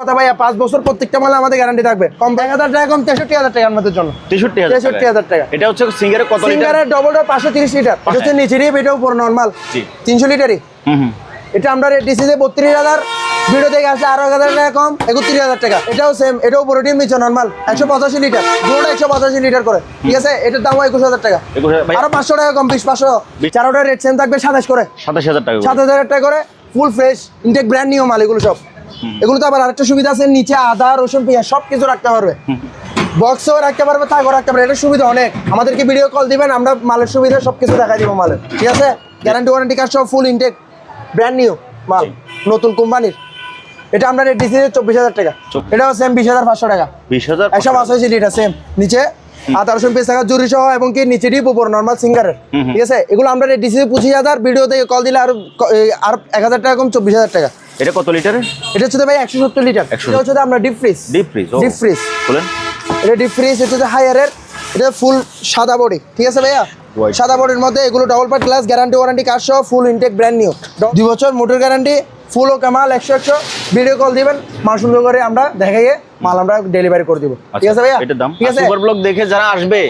কথা ভাইয়া 5 বছর প্রত্যেকটা মালে আমাদের গ্যারান্টি থাকবে। কম 1000 টাকা কম 63000 টাকা আমাদের জন্য। 63000 টাকা। এটা হচ্ছে সিঙ্গারে কত লিটার? সিঙ্গারে ডবল ডোর 530 লিটার। এটা হচ্ছে নিচে রিপ, এটাও পুরো নরমাল। জি 300 লিটারই। এটা আমরা রেট দিছি যে 32000, ভিডিও থেকে আসলে আরো 1000 টাকা কম 31000 টাকা। এটাও সেম, এটাও পুরো টিম নিচে নরমাল 185 লিটার, দুটোটা 185 লিটার করে। ঠিক আছে, এটার দাম 21000 টাকা। আরো 500 টাকা কম 500। চারোটা রেট সেম থাকবে 27 করে, 27000 টাকা, 7000 টাকা করে। Full fresh intake brand new মাল এগুলো সব। এগুলো তো আবার আরেকটা সুবিধা আছে, নিচে আদা রসুন পেঁয়াজ সব কিছু রাখতে পারবে, বক্সও রাখতে পারবে, তাগও রাখতে পারবে। এটা সুবিধা অনেক। আমাদেরকে ভিডিও কল দিবেন, আমরা মালের সুবিধা সবকিছু দেখাই দিব মালের। ঠিক আছে, গ্যারান্টি ওয়ারেন্টি কার্ড সব ফুল ইনটেক ব্র্যান্ড নিউ মাল, নতুন কোম্পানির। এটা আমরা রেট দিচ্ছি 24000 টাকা। এটাও সেম 20500 টাকা, 20000 185 লিটার সেম। নিচে আদা রসুন পেঁয়াজ টাকা জুরি সহ এবং কি নিচে ডিপ উপর নর্মাল সিঙ্গারের। ঠিক আছে, এগুলো আমরা রেট দিচ্ছি 25000। ভিডিও থেকে কল দিলে আর 1000 টাকা কম 24000 টাকা। এটা কত লিটারের? এটা হচ্ছে ভাই 170 লিটার। এটা হচ্ছে আমরা ডিপ ফ্রিজ বলেন। এটা ডিপ ফ্রিজ, এটা হচ্ছে হায়ারের। এটা ফুল সাদা বডি। ঠিক আছে ভাইয়া, সাদা বডির মধ্যে এগুলো double part glass, guarantee warranty card সহ ফুল ইনটেক ব্র্যান্ড নিউ। 2 বছর মোটর গ্যারান্টি, ফুল ও কামাল 100 ভিডিও কল দিবেন, মাল সুন্দর করে আমরা দেখাইয়ে মাল আমরা ডেলিভারি করে দিব। ঠিক আছে ভাইয়া, এটার দাম ঠিক আছে। সুপার ব্লগ দেখে যারা আসবে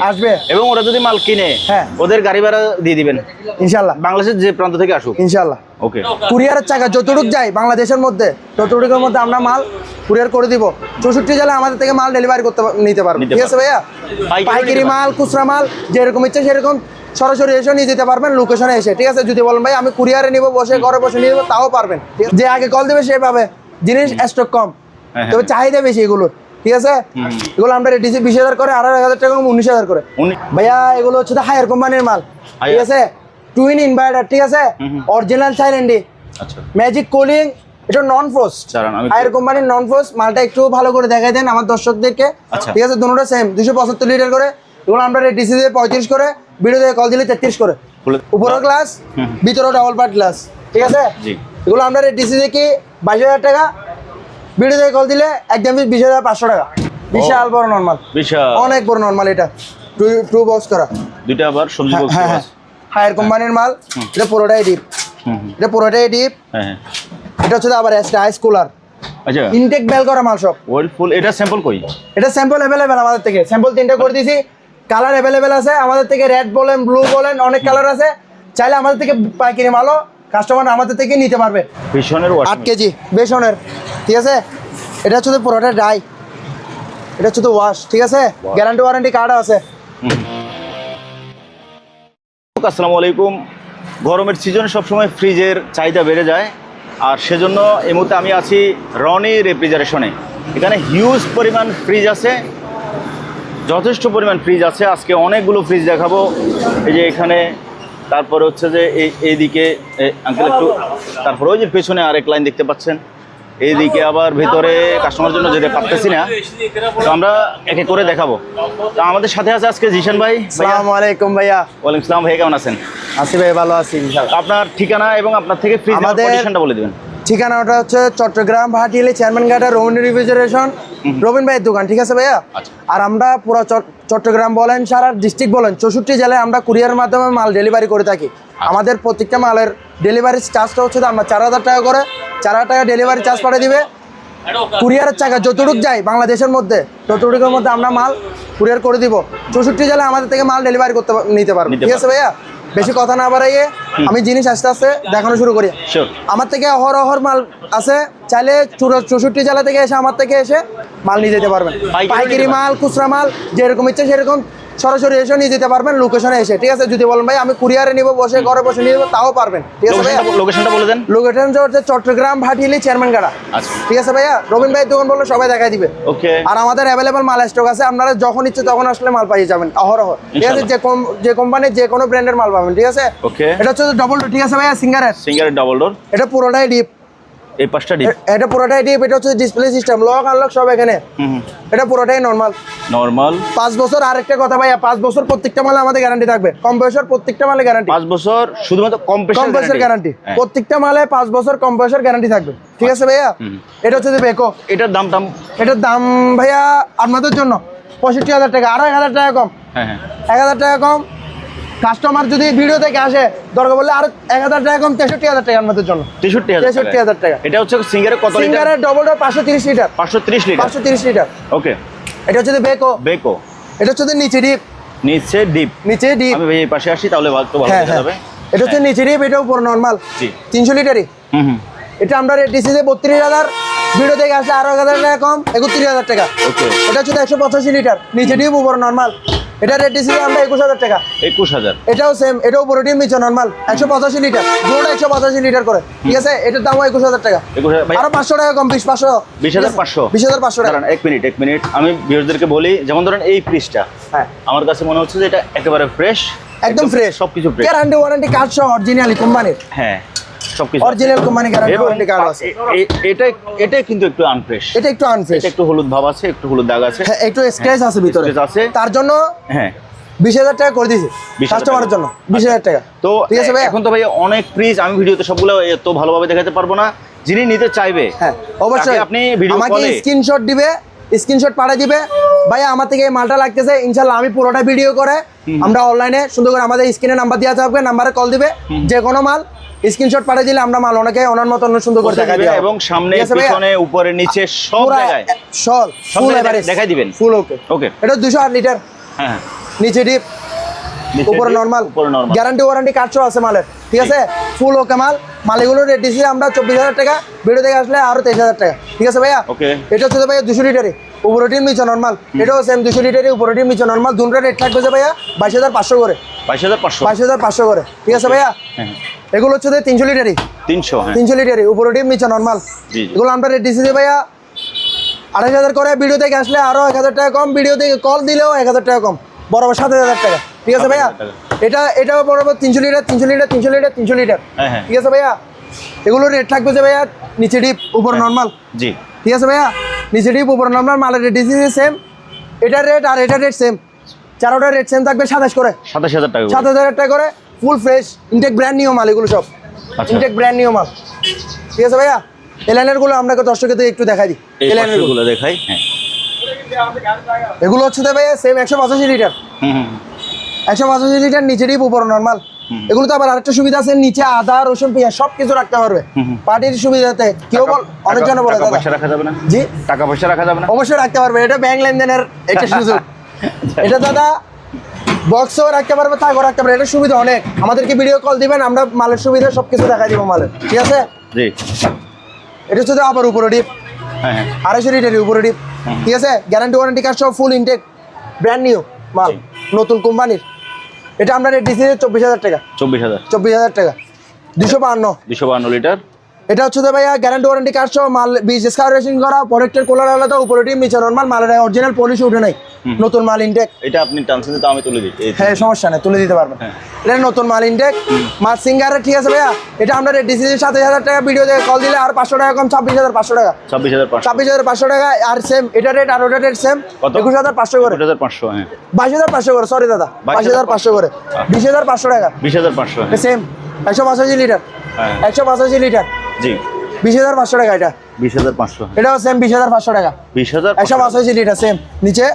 এবং ওরা যদি মাল কিনে, হ্যাঁ, ওদের গাড়ি ভাড়া দিয়ে দিবেন ইনশাআল্লাহ, বাংলাদেশের যে প্রান্ত থেকে আসুক ইনশাআল্লাহ। ওকে, কুরিয়ারের চাকা যতটুক যায় বাংলাদেশের মধ্যে ততটুকুর মধ্যে আমরা মাল কুরিয়ার করে দিব। 64 জেলায় আমাদের থেকে মাল ডেলিভারি করতে নিতে পারবে। ঠিক আছে ভাইয়া, পাইকারি মাল, খুচরা মাল যেরকম ইচ্ছে সেরকম সরাসরি এসে নিয়ে যেতে পারবেন লোকেশনে এসে। ঠিক আছে, যদি বলেন ভাই আমি কুরিয়ারে নিব, বসে ঘরে বসে নিয়ে যাবো, তাও পারবেন। যে আগে কল দেবে সে পাবে। জিনিস স্টক কম, তবে চাহিদা বেশি এগুলোর। ঠিক আছে, এগুলো আমরা রেট দিচ্ছি 20000 করে, আর 1000 টাকা 19000 করে। ভাইয়া এগুলো হচ্ছে হায়ার কোম্পানির মাল। ঠিক আছে, টুইন ইনভার্টার। ঠিক আছে, অরিজিনাল সাইলেন্ডি, ম্যাজিক কুলিং। এটা নন ফ্রস্ট, হায়ার কোম্পানির নন ফ্রস্ট মালটা একটু ভালো করে দেখাই দেন আমার দর্শকদেরকে। ঠিক আছে, দুটোটা সেম 275 লিটার করে। এগুলো আমরা রেট দিচ্ছি 35 করে, ভিডিও থেকে কল দিলে 33 করে। উপরের গ্লাস, ভিতরে ডাবল পার্ট গ্লাস। ঠিক আছে, এগুলো আমরা রেট দিচ্ছি কি 22000 টাকা, ভিডিও থেকে কল দিলে একদম 20500 টাকা। বিশাল বড় নরমাল, অনেক বড় নরমাল। এটা টু বক্স করা, দুইটা আবার সবজি বক্স। হ্যাঁ, হায়ার কোম্পানির মাল। এটা পুরোটাই ডিপ, এটা পুরোটাই ডিপ। হ্যাঁ, এটা হচ্ছে আবার আইস কুলার। আচ্ছা, ইনটেক বেল করা মাল সব ওয়েলফুল। এটা স্যাম্পল কই? এটা স্যাম্পল अवेलेबल আমাদের থেকে। স্যাম্পল 3টা করে দিয়েছি, কালার अवेलेबल আছে আমাদের থেকে। রেড বলেন, ব্লু বলেন, অনেক কালার আছে। চাইলে আমাদের থেকে পাইকারি মালও কাস্টমার আমাদের থেকে নিতে পারবে। বেসনের 8 কেজি বেসনের। ঠিক আছে, এটা হচ্ছে পুরোটা ড্রাই, এটা হচ্ছে ওয়াশ। ঠিক আছে, গ্যারান্টি ওয়ারেন্টি কার্ড আছে। আসসালামু আলাইকুম। গরমের সিজনে সবসময় ফ্রিজের চাহিদা বেড়ে যায়, আর সেজন্য এই মুহূর্তে আমি আছি রনি রেফ্রিজারেশনে। এখানে হিউজ পরিমাণ ফ্রিজ আছে, যথেষ্ট পরিমাণ ফ্রিজ আছে। আজকে অনেকগুলো ফ্রিজ দেখাবো। এই যে এখানে, তারপরে হচ্ছে যে এইদিকে আঙ্কেল একটু, তারপরে ওই যে পেছনে আরেক লাইন দেখতে পাচ্ছেন। এইদিকে আবার ভেতরে কাস্টমার জন্য যেতে পারতেছি না, তো আমরা একে করে দেখাবো। তো আমাদের সাথে আছে আজকে জিশান ভাই। আসসালামু আলাইকুম ভাইয়া। ওয়ালাইকুম আসসালাম ভাই, কেমন আছেন? আছি ভাই, ভালো আছি। আপনার ঠিকানা এবং আপনার থেকে ফ্রিজ কন্ডিশনটা বলে দিবেন। ঠিকানাটা হচ্ছে চট্টগ্রাম ভাটিয়ালি চেয়ারম্যান ঘাটা রবিন রেফ্রিজারেশন, রবিন ভাইয়ের দোকান। ঠিক আছে ভাইয়া, আর আমরা পুরো চট্টগ্রাম বলেন, সারা ডিস্ট্রিক্ট বলেন, 64 জেলায় আমরা কুরিয়ারের মাধ্যমে মাল ডেলিভারি করে থাকি। আমাদের প্রত্যেকটা মালের ডেলিভারি চার্জটা হচ্ছে আমরা 4000 টাকা করে, 4000 টাকা ডেলিভারি চার্জ পাঠিয়ে দিবে। কুরিয়ারের চাকা যতটুক যায় বাংলাদেশের মধ্যে ততটুকুর মধ্যে আমরা মাল কুরিয়ার করে দিব। 64 জেলায় আমাদের থেকে মাল ডেলিভারি করতে নিতে পারবে। ঠিক আছে ভাইয়া, বেশি কথা না বাড়াইয়ে আমি জিনিস আস্তে আস্তে দেখানো শুরু করি। আমার থেকে অহর মাল আছে, চাইলে 64 জেলা থেকে এসে আমার থেকে এসে মাল নিয়ে যেতে পারবেন। পাইকারি মাল, খুচরা মাল যেরকম ইচ্ছে সেরকম সরাসরি এসে নিয়ে যেতে পারবেন লোকেশনে এসে। ঠিক আছে, যদি বলেন ভাই আমি কুরিয়ারে নিব, বসে ঘরে বসে নিয়ে যাবো, তাও পারবেন। ঠিক আছে ভাইয়া, লোকেশনটা বলে দেন। লোকেশনটা হচ্ছে চট্টগ্রাম ভাটিয়ালি চেয়ারম্যান ঘাটা। ঠিক আছে ভাইয়া, রবিন ভাইয়ের দোকান বললে সবাই দেখাই দিবে। ওকে, আর আমাদের অ্যাভেলেবল মাল স্টক আছে, আপনারা যখন ইচ্ছে তখন আসলে মাল পাইয়ে যাবেন অহরহ। ঠিক আছে, যে কোম্পানির যে কোনো ব্র্যান্ডের মাল পাবেন। ঠিক আছে, ওকে। এটা হচ্ছে ডাবল ডোর। ঠিক আছে ভাইয়া, সিঙ্গারের ডাবল ডোর। এটা পুরোটাই ডিপ, এই পাঁচটা ডিপ, এটা পুরোটাই ডিপ। এটা হচ্ছে ডিসপ্লে সিস্টেম, লক আনলক সব এখানে। এটা পুরোটাই নরমাল। 5 বছর। আরেকটা কথা ভাইয়া, 5 বছর প্রত্যেকটা মালে আমাদের গ্যারান্টি থাকবে। কম্প্রেসর প্রত্যেকটা মালে গ্যারান্টি 5 বছর, শুধুমাত্র কম্প্রেসর গ্যারান্টি। প্রত্যেকটা মালে 5 বছর কম্প্রেসর গ্যারান্টি থাকবে। ঠিক আছে ভাইয়া, এটা হচ্ছে যে বেকো। এটার দাম ভাইয়া আপনাদের জন্য 65000 টাকা, আরো 1000 টাকা কম। 1000 টাকা কম কাস্টমার যদি ভিডিও থেকে আসে দরকার বললে আর 1000 টাকা কম 63000 টাকা আমাদের জন্য 63000 টাকা। এটা হচ্ছে সিঙ্গারে কত লিটার? সিঙ্গারের ডবলটা 530 লিটার 530 লিটার 530 লিটার। ওকে। এটা হচ্ছে বেকো বেকো, এটা হচ্ছে নিচে ডিপ নিচে ডিপ। আমি ভাই এই পাশে আসি তাহলে তো ভালো দেখা যাবে। এটা হচ্ছে নিচে ডিপ, এটা উপর নরমাল। জি 300 লিটারই। এটা আমরা রেট দিছি যে 32000, ভিডিও থেকে আসলে আরো 1000 টাকা কম 31000 টাকা। ওকে। এটা হচ্ছে 185 লিটার, নিচে ডিপ উপর নরমাল। এটা রেট দিছি আমরা 21000 টাকা। 21000। এটাও সেম, এটাও উপরে ডিপ নিচে নরমাল 185 লিটার, দুটোটা 185 লিটার করে, ঠিক আছে। এটার দামও 21000 টাকা। আরো 500 টাকা কম, 20500 টাকা। এক মিনিট আমি ভিউয়ারদেরকে বলি, যেমন ধরেন এই ফ্রিজটা, হ্যাঁ আমার কাছে মনে হচ্ছে যে এটা একেবারে ফ্রেশ, একদম ফ্রেশ, সবকিছু ফ্রেশ, গ্যারান্টি ওয়ারেন্টি কার্ড সহ অরিজিনালি কোম্পানির। হ্যাঁ সবকিছু original company guarantee warranty card আছে। এটা কিন্তু একটু আনফ্রেশ, এটা একটু আনফ্রেশ, একটু হলুদ ভাব আছে, একটু হলুদ দাগ আছে, হ্যাঁ একটু স্ক্র্যাচ আছে ভিতরে আছে, তার জন্য হ্যাঁ 20000 টাকা করে দিয়েছি কাস্টমারের জন্য, 20000 টাকা। তো ঠিক আছে ভাই, এখন তো ভাই অনেক ফ্রিজ আমি ভিডিওতে সবগুলো এত ভালোভাবে দেখাতে পারবো না, যিনি নিতে চাইবে হ্যাঁ অবশ্যই আপনি ভিডিও আমাকে কলে স্ক্রিনশট দিবে, স্ক্রিনশট পাঠিয়ে দিবে, ভাই আমার থেকে এই মালটা লাগতেছে, ইনশাআল্লাহ আমি পুরোটা ভিডিও করে আমরা অনলাইনে সুন্দর করে আমাদের স্ক্রিনে নাম্বার দেওয়া থাকবে, নাম্বারে কল দিবে, যে কোনো মাল স্ক্রিনশট পাঠিয়ে দিলে আমরা মাল ওনাকে ওনার মতো সুন্দর করে দেখাই দিব, এবং সামনে পিছনে উপরে নিচে সব জায়গায় ফুল এভারেজ দেখাই দিবেন, ফুল। ওকে ওকে। এটা 208 লিটার, হ্যাঁ নিচে ডিপ উপরে নরমাল, গ্যারান্টি ওয়ারেন্টি কার্ড সহ আছে মালের, ঠিক আছে। ফুল ওকে মাল এগুলো রেট দিচ্ছি আমরা 24000 টাকা, ভিডিও থেকে আসলে আরো 23000 টাকা, ঠিক আছে ভাইয়া। ওকে। এটা হচ্ছে ভাইয়া 200 লিটারই, উপরে টিম নিচে নরমাল, এটাও সেম 200 লিটারই, উপরে টিম নিচে নরমাল, দুটো রেট থাকবে যে ভাইয়া 22500 করে, 22500 করে, ঠিক আছে ভাইয়া। এগুলো হচ্ছে 300 লিটারই, 300 লিটারই, উপরে টিম নিচে নরমাল। এগুলো আমরা রেট দিচ্ছি যে ভাইয়া 28000 করে, ভিডিও থেকে আসলে আরো 1000 টাকা কম, ভিডিও থেকে কল দিলেও 1000 টাকা কম, বরাবর 7000 টাকা, ঠিক আছে ভাইয়া। এটাও বরাবর 300 লিটার, ঠিক আছে ভাইয়া। এগুলোর রেট থাকবে যে ভাইয়া নিচে ডিপ উপর নরমাল, জি ঠিক আছে ভাইয়া, নিচে ডিপ উপর নরমাল, মালের রেট দিচ্ছি সেম, এটার রেট আর এটার রেট সেম, চারোটার রেট সেম থাকবে 27 করে, 27000 টাকা, 7000 টাকা করে, full fresh intake brand new মাল, এগুলো সব ইনটেক ব্র্যান্ড নিউ মাল, ঠিক আছে ভাইয়া। এলাইনার গুলো আপনাকে দর্শকদের একটু দেখাই দিই, এলাইনার গুলো দেখাই। হ্যাঁ এগুলো হচ্ছে ভাইয়া সেম 185 লিটার, 185 লিটার, নিচে ডিপ উপর নরমাল। এগুলো তো আবার আরেকটা সুবিধা আছে, নিচে আদা রসুন পেঁয়াজ সবকিছু রাখতে পারবে, পার্টির সুবিধাতে। কেউ অনেকজন বলে টাকা পয়সা রাখা যাবে না, জি টাকা পয়সা রাখা যাবে না, অবশ্যই রাখতে পারবে, এটা ব্যাংক লেনদেনের একটা সুযোগ। এটা দাদা বক্সও রাখতে পারবে, তাগও রাখতে পারবে, এটা সুবিধা অনেক। আমাদেরকে ভিডিও কল দিবেন, আমরা মালের সুবিধা সবকিছু দেখাই দিব মালের, ঠিক আছে। জি এটা হচ্ছে আবার উপরে ডিপ, 250 লিটারের উপরে ডিপ, ঠিক আছে। গ্যারান্টি ওয়ারেন্টি কার্ড সব ফুল ইনটেক ব্র্যান্ড নিউ মাল, নতুন কোম্পানির। এটা আমরা রেট দিচ্ছি 24000 টাকা, 24000 টাকা, 252 লিটার। এটা হচ্ছে ভাইয়া গ্যারান্টি ওয়ারেন্টি কার্ড সহ মাল, বিজনেস কারেশন করা, প্রোডাক্টের কোলার আলাদা, উপরে টিম নিচে নরমাল, মালের অরিজিনাল পলিশ উঠে নাই, নতুন মাল ইনটেক। এটা আপনি টানছেন তো আমি তুলে দিই, হ্যাঁ সমস্যা নেই, তুলে দিতে পারবেন। এটা নতুন মাল ইনটেক মাল সিঙ্গারের, ঠিক আছে ভাইয়া। এটা আমরা রেট দিচ্ছি 27000 টাকা, ভিডিও থেকে কল দিলে আর 500 টাকা কম, 26500 টাকা, 26500 টাকা। আর সেম এটা রেট আর ওটা রেট সেম, 21500 করে, 22500 করে, সরি দাদা 22500 করে, 20500 টাকা, 20500 সেম 185 লিটার, 185 লিটার, জি 20500 টাকা। এটা 20500, এটাও সেম 20500 টাকা, 185 লিটার, সেম নিচে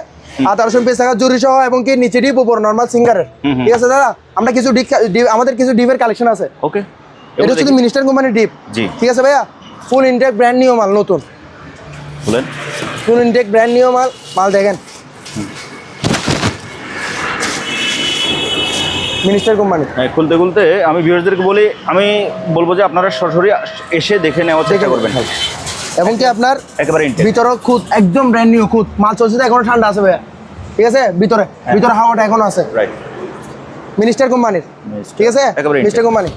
আদা রসুন পেঁয়াজ টাকা জুরি সহ, এবং কি নিচে ডিপ উপর নরমাল সিঙ্গারের, ঠিক আছে দাদা। আমরা কিছু আমাদের কিছু ডিপের কালেকশন আছে, ওকে। এটা হচ্ছে মিনিস্টার কোম্পানির ডিপ, জি ঠিক আছে ভাইয়া। ফুল ইনটেক ব্র্যান্ড নিউ মাল, নতুন বলেন, ফুল ইনটেক ব্র্যান্ড নিউ মাল দেখেন, মিনিস্টার কোম্পানি। খুলতে আমি ভিউয়ারদেরকে বলি, আমি বলবো যে আপনারা সরাসরি এসে দেখে নেওয়ার চেষ্টা করবেন, এবং কি আপনার একেবারে ভিতরে খুদ একদম ব্র্যান্ড নিউ খুদ মাল চলছে, এখনো ঠান্ডা আছে ভাইয়া, ঠিক আছে। ভিতরে হাওয়াটা এখনো আছে, রাইট। মিনিস্টার কোম্পানির, ঠিক আছে, মিনিস্টার কোম্পানি,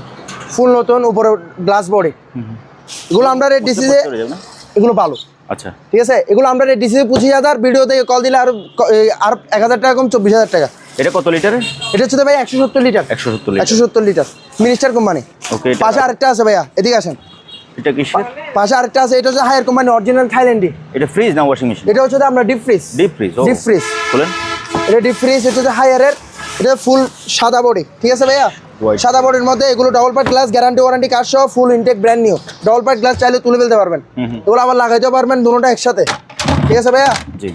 ফুল নতুন, উপরে গ্লাস বডি। এগুলো আমরা রেট দিচ্ছি যে এগুলো ভালো, আচ্ছা ঠিক আছে। এগুলো আমরা রেট দিচ্ছি 25000, ভিডিও থেকে কল দিলে আর 1000 টাকা কম, 24000 টাকা। এটা কত লিটারের? এটা হচ্ছে ভাই 170 লিটার, 170 লিটার, মিনিস্টার কোম্পানি। ওকে। পাশে আরেকটা আছে ভাইয়া, এদিকে আসেন। এটা কিসের? পাশে আরেকটা আছে, এটা হচ্ছে হায়ার কোম্পানি, অরিজিনাল থাইল্যান্ডি। এটা ফ্রিজ না ওয়াশিং মেশিন? এটা হচ্ছে আমরা ডিপ ফ্রিজ, ডিপ ফ্রিজ বলেন। এটা ডিপ ফ্রিজ, এটা হচ্ছে হায়ারের, এটা ফুল সাদা বডি, ঠিক আছে ভাইয়া। সাদা বডির মধ্যে এগুলো double part glass, guarantee warranty card সহ, full intake brand new. Double part glass চাইলে তুলে ফেলতে পারবেন, এগুলো আবার লাগাইতে পারবেন, দুটোটা একসাথে, ঠিক আছে ভাইয়া। জি।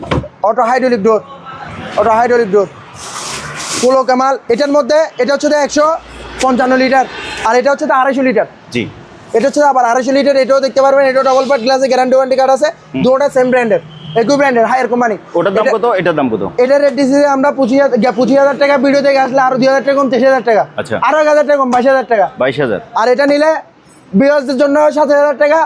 অটো হাইড্রোলিক ডোর, ফুল ওকে মাল। এটার মধ্যে এটা হচ্ছে 155 লিটার, আর এটা হচ্ছে 250 লিটার। জি, এটা হচ্ছে আবার 250 লিটার, এটাও দেখতে পারবেন। এটাও ডাবল পার্ট গ্লাসে, গ্যারান্টি ওয়ারেন্টি কার্ড আছে, দুটোটা সেম ব্র্যান্ডের, একই ব্র্যান্ডের, হায়ার কোম্পানি। ওটার দাম কত, এটার দাম কত? এটার রেট দিচ্ছি আমরা 25,000 টাকা। ভিডিও থেকে আসলে আরো 2,000 টাকা কম, 23,000 টাকা। আচ্ছা, আরো 1,000 টাকা কম, 22,000 টাকা। 22,000। আর এটা নিলে বিয়ার্সদের জন্য 7,000 টাকা,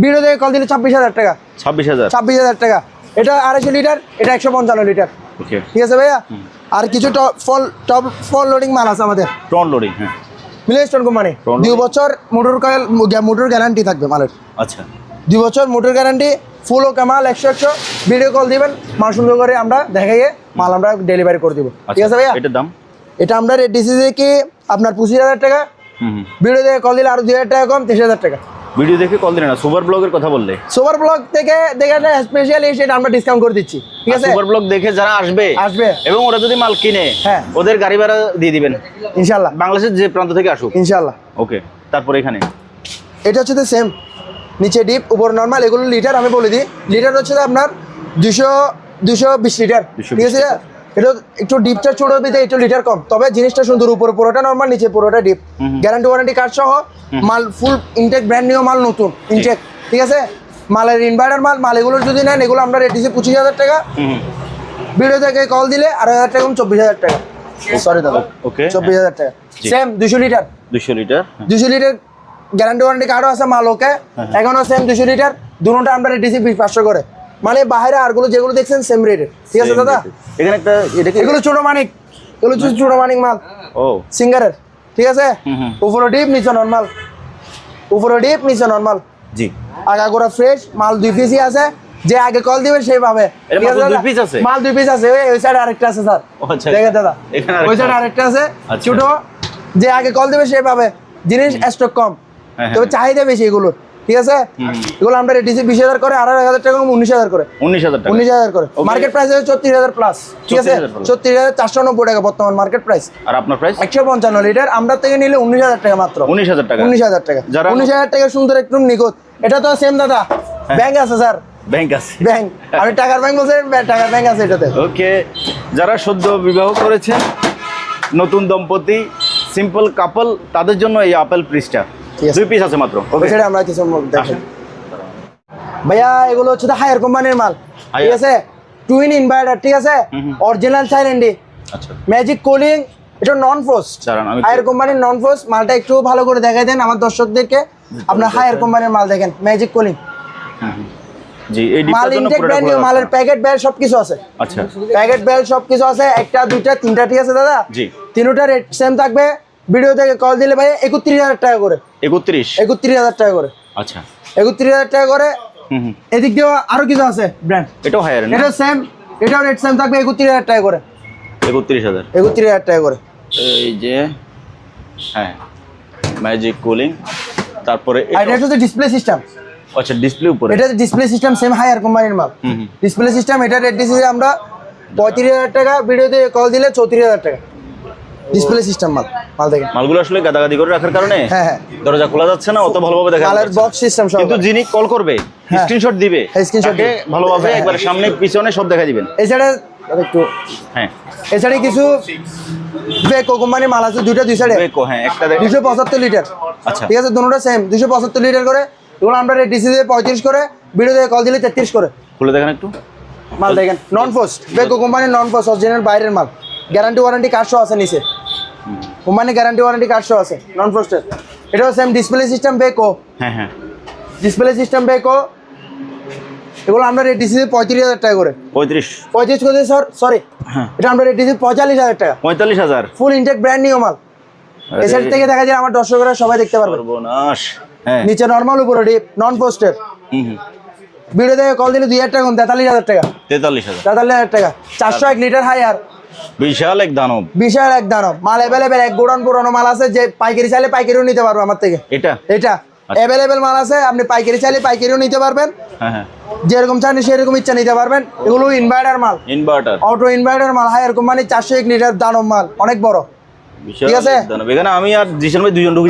ভিডিও থেকে কল দিলে 26,000 টাকা। 26,000। 26,000 টাকা। এটা 250 লিটার, এটা 155 লিটার। ওকে, ঠিক আছে ভাইয়া। আর কিছু টপ ফল লোডিং মাল আছে আমাদের, ফ্রন্ট লোডিং। হ্যাঁ, মিলেস্টোন কোম্পানি। 2 বছর মোটর কয়েল, মোটর গ্যারান্টি থাকবে মালের। আচ্ছা, 2 বছর মোটর গ্যারান্টি, ফুল ওকে মাল, 100 ভিডিও কল দিবেন, মাল সুন্দর করে আমরা দেখাইয়ে মাল আমরা ডেলিভারি করে দিব। ঠিক আছে ভাইয়া। এটার দাম? এটা আমরা রেট দিচ্ছি যে কি আপনার 25,000 টাকা, ভিডিও থেকে কল দিলে আরো 2,000 টাকা কম, 23,000 টাকা। ভিডিও দেখে কল দিলে না, সুপার ব্লগের কথা বললে। সুপার ব্লগ থেকে দেখে স্পেশালি সেটা আমরা ডিসকাউন্ট করে দিচ্ছি। ঠিক আছে, সুপার ব্লগ দেখে যারা আসবে এবং ওরা যদি মাল কিনে, হ্যাঁ, ওদের গাড়ি ভাড়া দিয়ে দিবেন ইনশাআল্লাহ, বাংলাদেশের যে প্রান্ত থেকে আসুক ইনশাআল্লাহ। ওকে, তারপর এখানে এটা হচ্ছে সেম, নিচে ডিপ, উপর নর্মাল। এগুলো লিটার আমি বলে দিই, লিটার হচ্ছে আপনার 220 লিটার। ঠিক আছে, এটা একটু ডিপটা ছোট দিতে একটু লিটার কম, তবে জিনিসটা সুন্দর। উপরে পুরোটা নর্মাল, নিচে পুরোটা ডিপ, গ্যারান্টি ওয়ারেন্টি কার্ড সহ মাল, ফুল ইনটেক, ব্র্যান্ড নিউ মাল, নতুন ইনটেক। ঠিক আছে, মালের ইনভার্টার মাল এগুলো যদি নেন, এগুলো আমরা রেট দিচ্ছি 25,000 টাকা। ভিডিও থেকে কল দিলে 8,000 টাকা কম, 24,000 টাকা। সরি দাদা, ওকে, 24,000 টাকা। Same 200 litre, 200 litre, 200 litre guarantee warranty কার্ডও আছে মাল। ওকে, এখনো সেম 200 লিটার, দুটোটা আমরা রেট দিচ্ছি 500 করে। মানে বাইরে আরগুলো যেগুলো দেখছেন সেম রেটের। ঠিক আছে দাদা। এখানে একটা এগুলো ছোট মানিক, এগুলো ছোট মানিক মাল, ও সিঙ্গারের। ঠিক আছে, উপরে ডিপ, নিচে নরমাল, উপরে ডিপ, নিচে নরমাল। জি, আগাগোড়া ফ্রেশ মাল, 2 পিসই আছে। যে আগে কল দিবে সেই পাবে। ঠিক আছে, 2 পিস আছে, মাল 2 পিস আছে। ওই সাইডে আরেকটা আছে স্যার। আচ্ছা, দেখেন দাদা, ওই সাইডে আরেকটা আছে ছোট। যে আগে কল দিবে সেই পাবে। জিনিস স্টক কম, তবে চাহিদা বেশি এগুলোর। ঠিক আছে, এগুলো আমরা রেট দিচ্ছি 20,000 করে, আর 1,000 টাকা কম, 19,000 করে। 19,000 করে। মার্কেট প্রাইস আছে 34,000 প্লাস। ঠিক আছে, 34,490 টাকা বর্তমান মার্কেট প্রাইস। আর আপনার প্রাইস 155 লিটার, আমরা থেকে নিলে 19,000 টাকা মাত্র। 19,000 টাকা, 19,000 টাকা, 19,000 টাকা সুন্দর একদম নিখুঁত। এটা তো সেম দাদা, ব্যাংক আছে স্যার, ব্যাংক আছে, ব্যাংক। আমি টাকার ব্যাংক বলছি, টাকার ব্যাংক আছে এটাতে। ওকে, যারা সদ্য বিবাহ করেছেন, নতুন দম্পতি, সিম্পল কাপল, তাদের জন্য এই আপেল ফ্রিজটা 2 পিস আছে মাত্র। ওকে, সেটা আমরা কিছু দেখেন ভাইয়া, এগুলো হচ্ছে হায়ার কোম্পানির মাল। ঠিক আছে, টুইন ইনভার্টার। ঠিক আছে, অরিজিনাল সাইলেন্ডি, আচ্ছা, ম্যাজিক কুলিং। এটা নন ফ্রস্ট, হায়ার কোম্পানির নন ফ্রস্ট। মালটা একটু ভালো করে দেখাই দেন আমার দর্শকদেরকে। আপনার হায়ার কোম্পানির মাল দেখেন, ম্যাজিক কুলিং। জি, এই মাল ইনটেক, ব্র্যান্ড নিউ, মালের প্যাকেট বেল সবকিছু আছে। আচ্ছা, প্যাকেট বেল সবকিছু আছে, একটা, দুইটা, তিনটা। ঠিক আছে দাদা, জি, তিনটা রেট সেম থাকবে। ভিডিও থেকে কল দিলে ভাই 31,000 টাকা করে। 31,000 টাকা করে। আচ্ছা, 31,000 টাকা করে। এদিক দিয়ে আরো কিছু আছে ব্র্যান্ড, এটাও হায়ার, এটা সেম, এটাও রেট সেম থাকবে 31,000 টাকা করে। 31,000 টাকা করে। এই যে, হ্যাঁ, ম্যাজিক কুলিং। তারপরে এটা হচ্ছে ডিসপ্লে সিস্টেম। আচ্ছা, ডিসপ্লে উপরে, এটা ডিসপ্লে সিস্টেম সেম হায়ার কোম্পানির মাল। ডিসপ্লে সিস্টেম, এটা রেট দিছি আমরা 35,000 টাকা। ভিডিওতে কল দিলে 34,000 টাকা। ডিসপ্লে সিস্টেম মাল দেখেন। মালগুলো আসলে গাদাগাদি করে রাখার কারণে হ্যাঁ, দরজা খোলা যাচ্ছে না, অত ভালোভাবে দেখা যাচ্ছে না। মালের বক্স সিস্টেম সব। কিন্তু যিনি কল করবে, স্ক্রিনশট দিবে, স্ক্রিনশট তাকে ভালোভাবে একবার সামনে পিছনে সব দেখা দিবেন। এছাড়া একটু, হ্যাঁ, এছাড়া কিছু বেকো কোম্পানির মাল আছে, দুইটা, দুই সাইডে। বেকো, হ্যাঁ, একটা 275 লিটার। আচ্ছা, ঠিক আছে, দুটোটা সেম 275 লিটার করে। এগুলো আমরা রেট দিছি 35 করে, ভিডিও থেকে কল দিলে 33 করে। খুলে দেখেন একটু মাল দেখেন, নন ফোস্ট, বেকো কোম্পানির নন ফোস্ট, অরিজিনাল বাইরের মাল, গ্যারান্টি ওয়ারেন্টি কার্ড সহ আছে নিচে। কোম্পানি গ্যারান্টি ওয়ারেন্টি কার্ড সহ আছে, নন ফ্রস্টেড। এটাও সেম ডিসপ্লে সিস্টেম বেকো। হ্যাঁ, ডিসপ্লে সিস্টেম বেকো। এগুলো আমরা রেট দিচ্ছি 35,000 টাকা করে। 35 করে স্যার, সরি, এটা আমরা রেট দিচ্ছি 45,000 টাকা। 45,000, ফুল ইনটেক ব্র্যান্ড নিউ মাল। এই সাইড থেকে দেখা যায় আমার দর্শকরা সবাই দেখতে পারবে। সর্বনাশ। হ্যাঁ, নিচে নরমাল, উপরে ডিপ, নন পোস্টেড। ভিডিও থেকে কল দিলে 2,000 টাকা কম, 43,000 টাকা। 43,000 টাকা। 401 লিটার হায়ার, বিশাল এক দানব, বিশাল এক দানব। মাল অ্যাভেলেবেল, এক গোডাউন পুরোনো মাল আছে, যে পাইকারি চাইলে পাইকারিও নিতে পারবে আমার থেকে। এটা অ্যাভেলেবেল মাল আছে, আপনি পাইকারি চাইলে পাইকারিও নিতে পারবেন। হ্যাঁ, যেরকম চান সেরকম ইচ্ছা নিতে পারবেন। এগুলো ইনভার্টার মাল, অটো ইনভার্টার মাল, হায়ার কোম্পানি, 401 লিটার দানব মাল, অনেক বড়। ঠিক আছে, এখানে আমি আর জিশান ভাই দুজন ঢুকে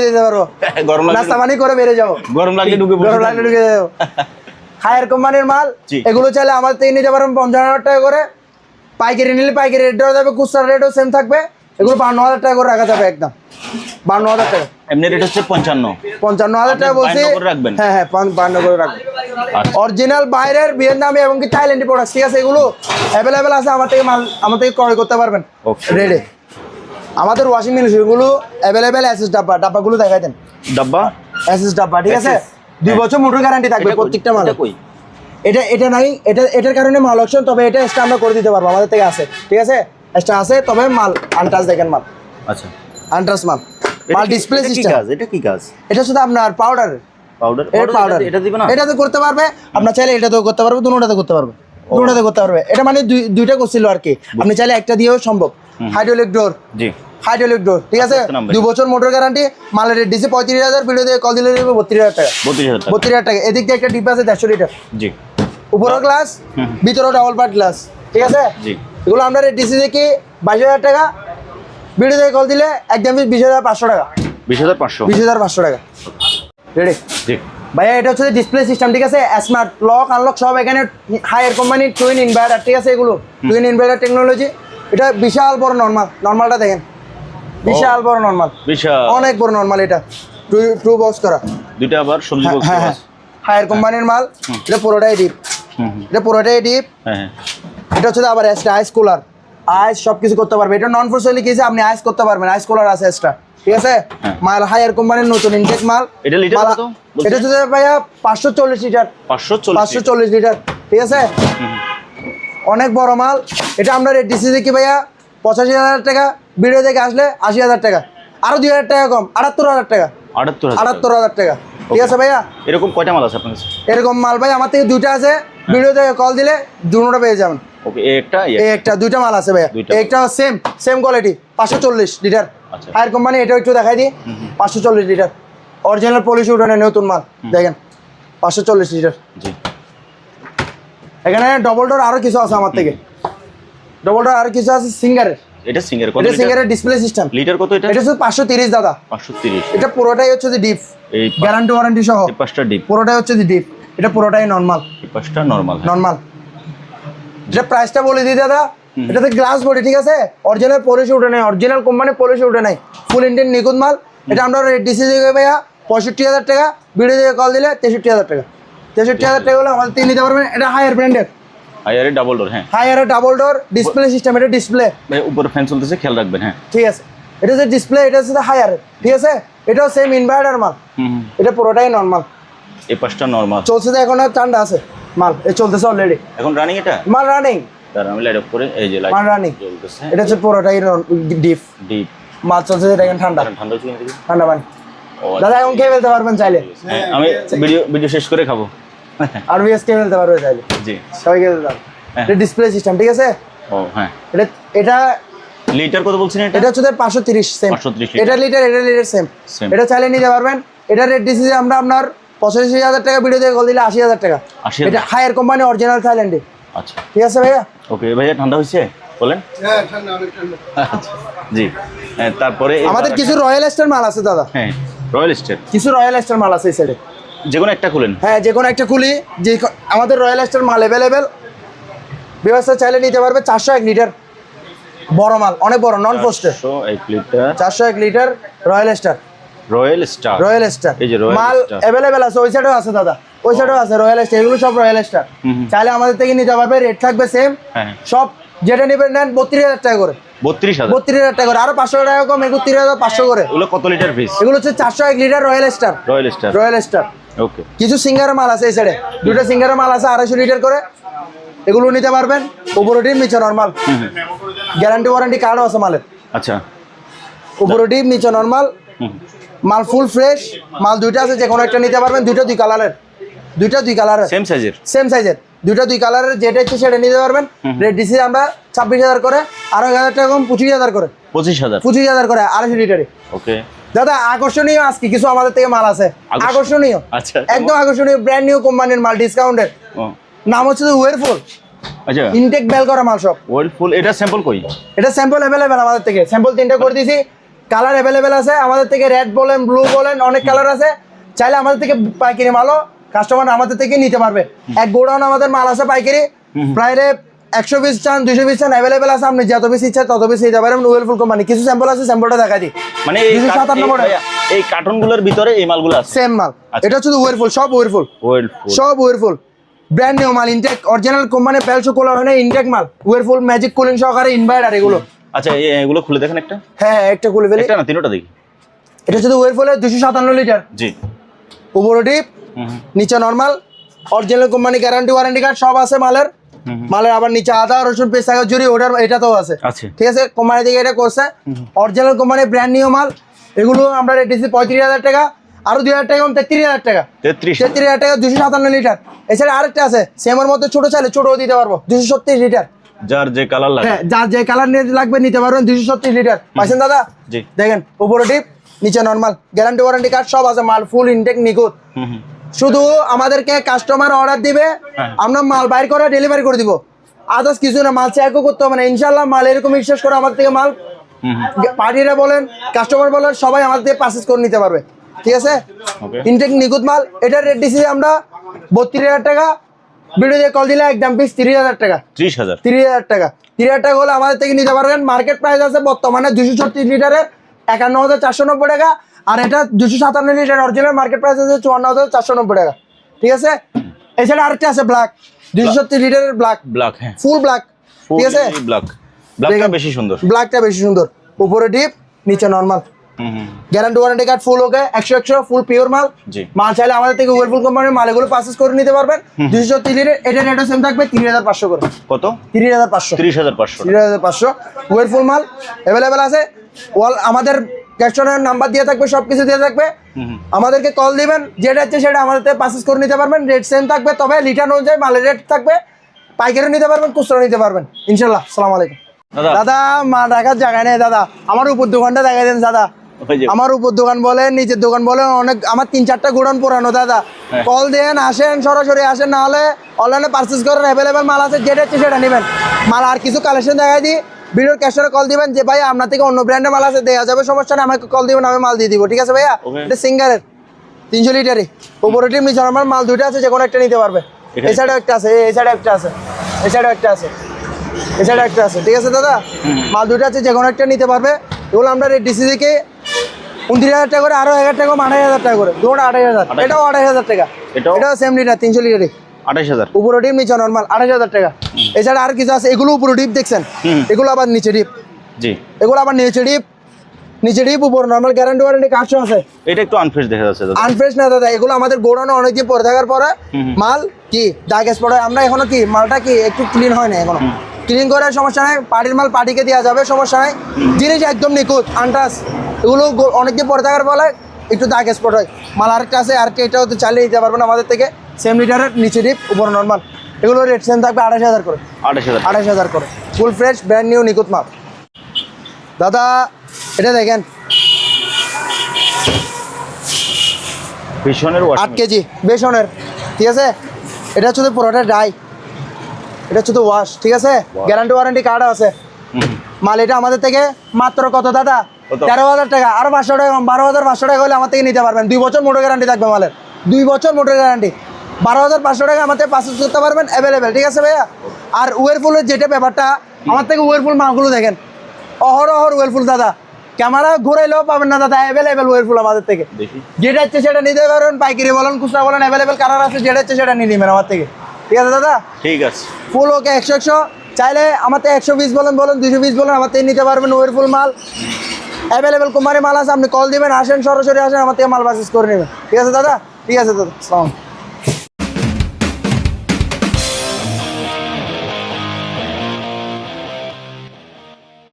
যেতে পারবো। গরম লাগলে নাস্তা পানি করে বেরিয়ে যাবো, গরম লাগলে ঢুকে যাবো। হায়ার কোম্পানির মাল, এগুলো চাইলে আমাদের থেকে নিতে পারবেন 50,000 টাকা করে। পাইকারি নিলে পাইকারি রেটও যাবে, খুচরা রেটও সেম থাকবে। এগুলো 52,000 টাকা করে রাখা যাবে একদম, 52,000 টাকা। এমনি রেট হচ্ছে 55,000 টাকা বলছি। 52 করে রাখবেন? হ্যাঁ হ্যাঁ 52 করে রাখবেন। আচ্ছা। অরিজিনাল বাইরের ভিয়েতনামি এবং কি থাইল্যান্ডি প্রোডাক্ট, ঠিক আছে? এগুলো অ্যাভেলেবেল আছে, আমার থেকে ক্রয় করতে পারবেন Okay. রেডে। আমাদের ওয়াশিং মেশিন গুলো অ্যাভেলেবেল এসএস ডাব্বাগুলো দেখাই দেন। ডাব্বা এসএস ডাব্বা, ঠিক আছে? 2 বছর মোটর গ্যারান্টি থাকবে প্রত্যেকটা মাল। এটা নাই, এটার কারণে মাল অপশন, তবে এটা এক্সট্রা আমরা করে দিতে পারবো, আমাদের থেকে আছে, ঠিক আছে? এক্সট্রা আছে, তবে মাল আনটাচ দেখেন মাল, আচ্ছা আনটাচ মাল ডিসপ্লে সিস্টেম। এটা কি কাজ? এটা শুধু আপনার পাউডার পাউডার এটা দিবে না? এটাতে করতে পারবে, আপনার চাইলে এটাতেও করতে পারবে, দুটোটাতে করতে পারবে, দুটোটাতে করতে পারবে। এটা মানে দুইটা করছিল আর কি, আপনি চাইলে একটা দিয়েও সম্ভব। হাইড্রোলিক ডোর, জি হাইড্রোলিক ডোর, ঠিক আছে? 2 বছর মোটর গ্যারান্টি, মালের রেট দিছে 35,000, ভিডিও দিয়ে কল দিলে দেবে 32,000 টাকা। 32,000 টাকা। এদিক দিয়ে একটা ডিপ আছে 150 লিটার, জি উপরেও গ্লাস, ভিতরেও ডাবল পার্ট গ্লাস, ঠিক আছে? জি এগুলো আমরা রেট দিছি দেখি 22,000 টাকা, ভিডিও দিয়ে কল দিলে একদম 20,500 টাকা। 20,500 20,500 টাকা রেডি। জি ভাইয়া এটা হচ্ছে ডিসপ্লে সিস্টেম, ঠিক আছে? স্মার্ট লক আনলক সব এখানে, হায়ার কোম্পানির টুইন ইনভার্টার, ঠিক আছে? এগুলো টুইন ইনভার্টার টেকনোলজি। এটা বিশাল বড় নর্মালটা দেখেন, বিশাল বড় নর্মাল, বিশাল অনেক বড় নর্মাল। এটা টু বক্স করা, দুইটা আবার সবজি বক্স হ্যাঁ হ্যাঁ, হায়ার কোম্পানির মাল। এটা পুরোটাই ডিপ, এটা পুরোটাই ডিপ। হ্যাঁ এটা হচ্ছে আবার এক্সট্রা আইস কুলার, আইস সব কিছু করতে পারবে। এটা নন ফোর্সলি কিছে, আপনি আইস করতে পারবেন, আইস কুলার আছে এক্সট্রা, ঠিক আছে? মাল হায়ার কোম্পানির নতুন ইনটেক মাল। এটা লিটার কত? এটা হচ্ছে ভাইয়া 540 লিটার, 540 লিটার, ঠিক আছে? অনেক বড় মাল। এটা আমরা রেট দিচ্ছি কি ভাইয়া 85,000 টাকা, ভিডিও থেকে আসলে 80,000 টাকা, আরো 2,000 টাকা কম, 78,000 টাকা। 78,000 টাকা, ঠিক আছে ভাইয়া? এরকম কয়টা মাল আছে আপনার কাছে? এরকম মাল ভাই আমার থেকে 2টা আছে, ভিডিও থেকে কল দিলে দুটোটা পেয়ে যাবেন। ওকে, একটা একটা 2টা মাল আছে ভাইয়া, একটা সেম কোয়ালিটি 540 লিটার, আচ্ছা হায়ার কোম্পানি। এটা একটু দেখাই দিই, 540 লিটার অরিজিনাল পলিশ উঠানের নতুন মাল, দেখেন 540 লিটার। জি এখানে ডবল ডোর আরো কিছু আছে আমার থেকে, ডবল ডোর আরো কিছু আছে সিঙ্গারের। এটা সিঙ্গার কত? এটা সিঙ্গারের ডিসপ্লে সিস্টেম। লিটার কত এটা? এটা শুধু 530 দাদা, 530। এটা পুরোটাই হচ্ছে যে ডিপ, এই গ্যারান্টি ওয়ারেন্টি সহ। এই পাঁচটা ডিপ, পুরোটাই হচ্ছে যে ডিপ, এটা পুরোটাই নরমাল। এই পাঁচটা নরমাল। নরমাল। এটা প্রাইসটা বলে দিই দাদা, এটাতে গ্লাস বডি, ঠিক আছে? অরিজিনাল পলিশ উঠে নাই, অরিজিনাল কোম্পানি পলিশ উঠে নাই, ফুল ইন্ডিয়ান নিখুঁত মাল। এটা আমরা রেট দিচ্ছি ভাইয়া 65,000 টাকা, ভিডিও থেকে কল দিলে 63,000 টাকা। 63,000 টাকা হলে আমাদের থেকে নিতে পারবেন। এটা হায়ার ব্র্যান্ডের, হায়ারে ডাবল ডোর। হ্যাঁ হায়ারে ডাবল ডোর ডিসপ্লে সিস্টেম। এটা ডিসপ্লে ভাই উপরে ফ্যান চলতেছে, খেয়াল রাখবেন। হ্যাঁ ঠিক আছে, এটা যে ডিসপ্লে, এটা হচ্ছে হায়ার, ঠিক আছে? এটাও সেম ইনভার্টার মাল, এটা পুরোটাই নরমাল। এই পাঁচটা নরমাল চলছে তো, এখন আর ঠান্ডা আছে মাল, এ চলতেছে অলরেডি এখন রানিং। এটা মাল রানিং, তার আমি লাইট অফ করে এই যে লাইট মাল রানিং জ্বলতেছে। এটা হচ্ছে পুরোটাই ডিপ ডিপ মাল চলছে, দেখেন ঠান্ডা ঠান্ডা হচ্ছে নাকি? ঠান্ডা পানি। ও দাদা এখন খেয়ে ফেলতে পারবেন চাইলে, হ্যাঁ, আমি ভিডিও শেষ করে খাবো। আর ভিএস খেয়ে ফেলতে পারবে চাইলে, জি সবাই খেয়ে ফেলতে পারবে। এটা ডিসপ্লে সিস্টেম, ঠিক আছে? ও হ্যাঁ। এটা লিটার কত বলছেন এটা? এটা হচ্ছে 530 সেম। 530 এটা লিটার সেম। এটা চাইলে নিতে পারবেন। এটা রেট দিছি যে আমরা আপনার 85,000 টাকা, ভিডিও থেকে কল দিলে 80,000 টাকা। এটা হায়ার কোম্পানি অরিজিনাল থাইল্যান্ডে। আচ্ছা ঠিক আছে ভাইয়া? ওকে ভাইয়া, ঠান্ডা হয়েছে বলেন? হ্যাঁ ঠান্ডা, অনেক ঠান্ডা। আচ্ছা জি। তারপরে আমাদের কিছু রয়্যাল স্টার মাল আছে দাদা। হ্যাঁ রয়্যাল স্টার, কিছু রয়্যাল স্টার মাল আছে এই সাইডে। যে কোনো একটা খুলেন। হ্যাঁ যে কোনো একটা খুলি, যে আমাদের রয়্যাল স্টার মাল অ্যাভেলেবেল, ব্যবস্থা চাইলে নিতে পারবে। 401 লিটার বড় মাল, অনেক বড়, নন পোস্টের। 401 litre 401 litre royal star. Royal star, royal star এই যে রয়্যাল মাল স্টার অ্যাভেলেবেল আছে, ওই সাইডেও আছে দাদা, ওই সাইডেও আছে রয়্যাল স্টার। এগুলো সব রয়্যাল স্টার, চাইলে আমাদের থেকে নিতে পারবে। রেট থাকবে সেম হ্যাঁ সব, যেটা নেবেন নেন 32,000 টাকা করে। 32,000 32,000 টাকা করে, আরো 500 টাকা কম, 31,500 করে। এগুলো কত লিটার পিস? এগুলো হচ্ছে 401 litre royal star. Royal star, royal star. Okay. কিছু সিঙ্গারের মাল আছে এই সাইডে, দুটো সিঙ্গারের মাল আছে 250 লিটার করে, এগুলো নিতে পারবেন। উপরে ডিম, নিচে নরমাল, গ্যারান্টি ওয়ারেন্টি কার্ডও আছে মালের। আচ্ছা উপরে ডিম, নিচে নরমাল, মাল ফুল ফ্রেশ। মাল দুইটা আছে, যে কোনো একটা নিতে পারবেন। দুইটা দুই কালারের, দুইটা দুই কালারের, সেম সাইজের, সেম সাইজের, দুইটা দুই কালারের। যেটা ইচ্ছে সেটা নিতে পারবেন। রেট দিছি আমরা 26,000 করে, আরো 1,000 টাকা কম, 25,000 করে। 25,000 করে 250 লিটারে। ওকে দাদা আকর্ষণীয় আজকে কিছু আমাদের থেকে মাল আছে, আকর্ষণীয়, আচ্ছা একদম আকর্ষণীয়, ব্র্যান্ড নিউ কোম্পানির মাল, ডিসকাউন্টের। নাম হচ্ছে ওয়েরফুল, আচ্ছা ইনটেক বেল করা মাল সব। ওয়েলফুল, এটা স্যাম্পল কই? এটা স্যাম্পল অ্যাভেলেবেল আমাদের থেকে, স্যাম্পল 3টা করে দিয়েছি। কালার অ্যাভেলেবেল আছে আমাদের থেকে, রেড বলেন, ব্লু বলেন, অনেক কালার আছে। চাইলে আমাদের থেকে পাইকারি মালও কাস্টমার আমাদের থেকে নিতে পারবে। এক গোডাউন আমাদের মাল আছে পাইকারি, প্রায় 100 পিস চান 200 পিস চান অ্যাভেলেবেল আছে, আপনি যত পিস ইচ্ছা তত পিস নিতে পারেন। ওয়েলফুল কোম্পানি কিছু স্যাম্পল আছে, স্যাম্পলটা দেখা দিই। মানে 257 মডেল এই কার্টুনগুলোর ভিতরে এই মালগুলো আছে, সেম মাল। এটা হচ্ছে ওয়েলফুল, সব ওয়েলফুল, সব ওয়েলফুল ব্র্যান্ড নিউ মাল, ইনটেক অরিজিনাল কোম্পানি পেলসো কোলা হয় না, ইনটেক মাল ওয়েলফুল ম্যাজিক কুলিং সহকারে ইনভার্টার এগুলো। আচ্ছা এগুলো খুলে দেখেন একটা। হ্যাঁ একটা খুলে ফেলি, একটা না তিনটা দেখি। এটা হচ্ছে ওয়েলফুলের 257 লিটার। জি। উপরে ডিপ, নিচে normal, original company guarantee warranty card সব আছে মালের। মালের আবার নিচে আদা রসুন পেস্ট টাকা জুড়ি ওটার এটাতেও আছে। ঠিক আছে, কোম্পানি থেকে এটা করছে অরিজিনাল কোম্পানি ব্র্যান্ড নিউ মাল। এগুলো আমরা রেট দিচ্ছি 35,000 টাকা, আরো 2,000 টাকা কম 33,000 টাকা। 33,000 টাকা 257 লিটার। এছাড়া আরেকটা আছে সেমের মধ্যে ছোট চাইলে ছোটও দিতে পারবো 236 লিটার। যার যে কালার লাগে, হ্যাঁ যার যে কালার লাগবে নিতে পারবেন 236 লিটার। পাইছেন দাদা? জি। দেখেন উপরে ডিপ নিচে নরমাল, গ্যারান্টি ওয়ারেন্টি কার্ড সব আছে, মাল ফুল ইনটেক নিখুঁত। শুধু আমাদেরকে কাস্টমার অর্ডার দিবে, আমরা মাল বাইর করে ডেলিভারি করে দিব, আদার্স কিছু না। মাল চেকও করতে হবে না ইনশাল্লাহ। মাল এরকম বিশ্বাস করে আমাদের থেকে মাল পার্টিরা বলেন কাস্টমার বলেন সবাই আমাদের থেকে পারচেজ করে নিতে পারবে। ঠিক আছে, ইনটেক নিখুঁত মাল। এটার রেট দিচ্ছি আমরা 32,000 টাকা। ভিডিও দিয়ে কল দিলে একদম পিস 30,000 টাকা। 30,000 টাকা। 30,000 টাকা হলে আমাদের থেকে নিতে পারবেন। মার্কেট প্রাইস আছে বর্তমানে 236 লিটারের 51,490 টাকা, আর এটা 257 লিটার অরিজিনাল মার্কেট প্রাইস আছে 54,490 টাকা। ঠিক আছে, এছাড়া আরেকটা আছে ব্ল্যাক 236 লিটারের ব্ল্যাক, হ্যাঁ ফুল ব্ল্যাক। ঠিক আছে, ব্ল্যাকটা বেশি সুন্দর, ব্ল্যাকটা বেশি সুন্দর। উপরে ডিপ নিচে normal, guarantee warranty card full okay 100 full pure মাল। মাল চাইলে আমাদের থেকে ওয়েলফুল কোম্পানির মাল এগুলো পারচেজ করে নিতে পারবেন। 236 লিটার, এটা রেটও সেম থাকবে 30,500 করে। কত? 30,500। 30,500 ওয়েলফুল মাল অ্যাভেলেবেল আছে। আমাদের ক্যাশনের নাম্বার দিয়ে থাকবে, সবকিছু দিয়ে থাকবে। আমাদেরকে কল দিবেন, যেটা হচ্ছে সেটা আমাদের থেকে পারচেজ করে নিতে পারবেন। রেট সেম থাকবে, তবে লিটার অনুযায়ী মালের রেট থাকবে। পাইকারি নিতে পারবেন, খুচরা নিতে পারবেন ইনশাল্লাহ। আসসালামু আলাইকুম। দাদা মাল রাখার জায়গা নেই দাদা, আমার উপর দোকানটা দেখাই দেন দাদা। আমার উপর দোকান বলেন, নিচের দোকান বলেন, অনেক আমার 3-4টা গোডাউন পুরানো দাদা। কল দেন, আসেন, সরাসরি আসেন, না হলে অনলাইনে পারচেজ করেন। অ্যাভেলেবেল মাল আছে, যেটা হচ্ছে সেটা নেবেন। মাল আর কিছু কালেকশন দেখাই দিই, ভিডিওর ক্যাশনে কল দিবেন যে ভাই আপনার থেকে অন্য ব্র্যান্ডের মাল আছে, দেওয়া যাবে, সমস্যা নেই, আমাকে কল দিবেন, আমি মাল দিয়ে দিব। ঠিক আছে ভাইয়া, এটা সিঙ্গারের 300 লিটারই উপরে টিম নিচে নরমাল মাল দুইটা আছে, যে কোনো একটা নিতে পারবে। এই সাইডে একটা আছে, এই সাইডে একটা আছে, এই সাইডে একটা আছে, এই সাইডে একটা আছে। ঠিক আছে দাদা, মাল দুইটা আছে, যে কোনো একটা নিতে পারবে। এগুলো আমরা রেট ডিসি থেকে 29,000 টাকা করে, আরো 1,000 টাকা 28,000 টাকা করে, দুটো 28,000। এটাও 28,000 টাকা, এটাও সেম লিটার 300 লিটারই 28,000 উপরে ডিপ নিচে নরমাল 28,000 টাকা। এছাড়া আর কিছু আছে, এগুলো উপরে ডিপ দেখছেন, এগুলো আবার নিচে ডিপ। জি, এগুলো আবার নিচে ডিপ, নিচে ডিপ উপর নরমাল, গ্যারান্টি ওয়ারেন্টি কার্ড আছে। এটা একটু আনফ্রেশ দেখা যাচ্ছে দাদা। আনফ্রেশ না দাদা, এগুলো আমাদের গোডাউনে অনেকদিন পরে থাকার পরে মাল কি দাগ স্পট হয়। আমরা এখনো কি মালটা কি একটু ক্লিন হয় না, এখনো ক্লিন করে সমস্যা নাই, পার্টির মাল পার্টিকে দেওয়া যাবে, সমস্যা নাই। জিনিস একদম নিখুঁত আনটাস। এগুলো অনেকদিন পরে থাকার ফলে একটু দাগ স্পট হয়। মাল আরেকটা আছে, আরেকটা এটাও তো চালিয়ে নিতে পারবেন আমাদের থেকে, সেম লিটারের নিচে ডিপ উপর নরমাল। এগুলো রেট সেম থাকবে 28,000 করে। 28,000 করে ফুল ফ্রেশ ব্র্যান্ড নিউ নিখুঁত মাল। দাদা এটা দেখেন বেসনের 8 কেজি বেসনের। ঠিক আছে, এটা হচ্ছে পুরোটা ডাই, এটা হচ্ছে ওয়াশ। ঠিক আছে, গ্যারান্টি ওয়ারেন্টি কার্ড আছে। মাল এটা আমাদের থেকে মাত্র কত দাদা? 13,000 টাকা, আরো 500 টাকা কম, 12,500 টাকা হলে আমার থেকে নিতে পারবেন। 2 বছর মোটর গ্যারান্টি থাকবে মালের, 2 বছর মোটর গ্যারান্টি। 12,500 টাকা আমার থেকে পারচেজ করতে পারবেন অ্যাভেলেবেল। ঠিক আছে ভাইয়া, আর ওয়েলফুলের যেটা ব্যাপারটা, আমার থেকে ওয়েলফুল মালগুলো দেখেন অহর ওয়েলফুল দাদা, ক্যামেরা ঘুরাইলেও পাবেন না দাদা, অ্যাভেলেবেল ওয়েলফুল আমাদের থেকে। যেটা হচ্ছে সেটা নিতে পারবেন, পাইকারি বলেন খুচরা বলেন, অ্যাভেলেবেল কালার আছে, যেটা হচ্ছে সেটা নিয়ে নেবেন আমার থেকে। ঠিক আছে দাদা, ঠিক আছে, ফুল ওকে 100 চাইলে আমার থেকে 120 বলেন 220 বলেন, আমার থেকে নিতে পারবেন। ওয়েলফুল মাল অ্যাভেলেবেল কোম্পানি মাল আছে, আপনি কল দিবেন, আসেন, সরাসরি আসেন, আমার থেকে মাল পারচেজ করে নেবেন। ঠিক আছে দাদা, ঠিক আছে দাদা, আসসালাম।